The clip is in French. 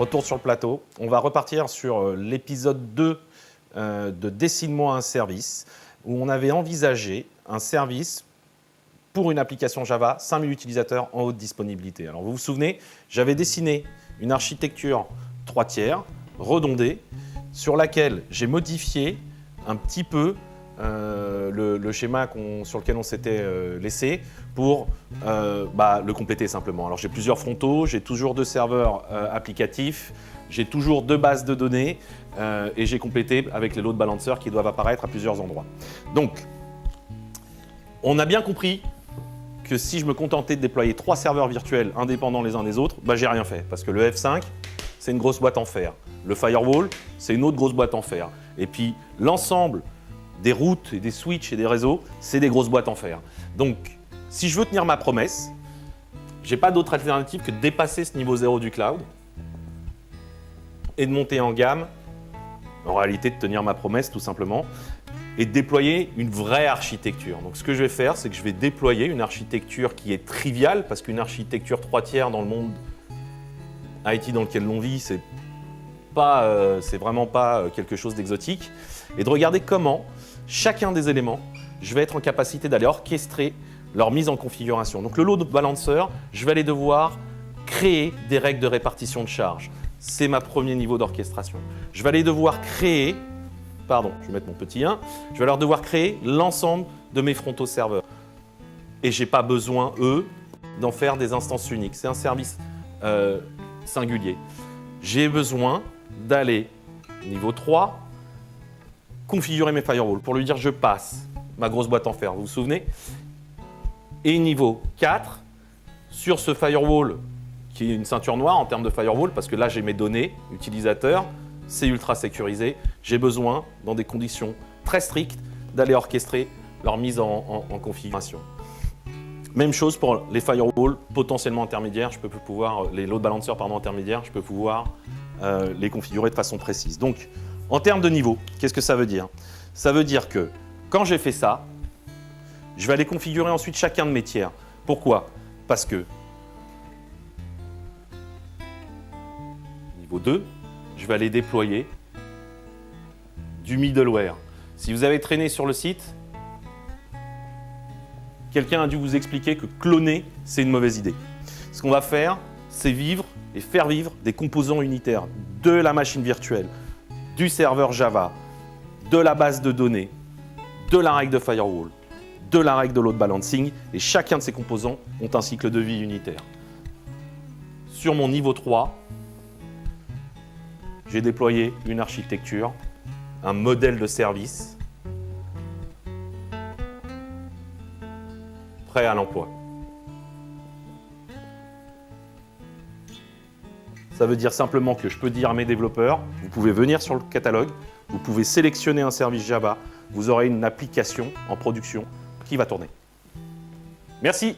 Retour sur le plateau. On va repartir sur l'épisode 2 de Dessine-moi un service, où on avait envisagé un service pour une application Java, 5000 utilisateurs en haute disponibilité. Alors vous vous souvenez, j'avais dessiné une architecture 3/3, redondée, sur laquelle j'ai modifié un petit peu le schéma sur lequel on s'était laissé pour le compléter simplement. Alors j'ai plusieurs frontaux, j'ai toujours 2 serveurs applicatifs, j'ai toujours 2 bases de données et j'ai complété avec les load balancers qui doivent apparaître à plusieurs endroits. Donc, on a bien compris que si je me contentais de déployer 3 serveurs virtuels indépendants les uns des autres, j'ai rien fait parce que le F5, c'est une grosse boîte en fer. Le firewall, c'est une autre grosse boîte en fer. Et puis, l'ensemble des routes et des switches et des réseaux, c'est des grosses boîtes en fer. Donc, si je veux tenir ma promesse, je n'ai pas d'autre alternative que de dépasser ce niveau 0 du cloud et de monter en gamme, en réalité de tenir ma promesse tout simplement, et de déployer une vraie architecture. Donc ce que je vais faire, c'est que je vais déployer une architecture qui est triviale, parce qu'une architecture 3/3 dans le monde IT dans lequel l'on vit, c'est vraiment pas quelque chose d'exotique, et de regarder comment chacun des éléments, je vais être en capacité d'aller orchestrer leur mise en configuration. Donc le load balancer, je vais aller devoir créer des règles de répartition de charge. C'est ma premier niveau d'orchestration. Je vais aller devoir créer, je vais mettre mon petit 1, je vais alors devoir créer l'ensemble de mes frontaux serveurs. Et je n'ai pas besoin, eux, d'en faire des instances uniques. C'est un service singulier. J'ai besoin d'aller niveau 3, configurer mes firewalls pour lui dire je passe ma grosse boîte en fer, vous vous souvenez? Et niveau 4, sur ce firewall, qui est une ceinture noire en termes de firewall, parce que là j'ai mes données utilisateurs, c'est ultra sécurisé, j'ai besoin, dans des conditions très strictes, d'aller orchestrer leur mise en configuration. Même chose pour les firewalls potentiellement intermédiaires, les load balancers intermédiaires, je peux pouvoir les configurer de façon précise. Donc, en termes de niveau, qu'est-ce que ça veut dire? Ça veut dire que quand j'ai fait ça, je vais aller configurer ensuite chacun de mes tiers. Pourquoi? Parce que niveau 2, je vais aller déployer du middleware. Si vous avez traîné sur le site, quelqu'un a dû vous expliquer que cloner, c'est une mauvaise idée. Ce qu'on va faire, c'est faire vivre des composants unitaires de la machine virtuelle, du serveur Java, de la base de données, de la règle de firewall, de la règle de load balancing, et chacun de ces composants ont un cycle de vie unitaire. Sur mon niveau 3, j'ai déployé une architecture, un modèle de service prêt à l'emploi. Ça veut dire simplement que je peux dire à mes développeurs, vous pouvez venir sur le catalogue, vous pouvez sélectionner un service Java, vous aurez une application en production qui va tourner. Merci.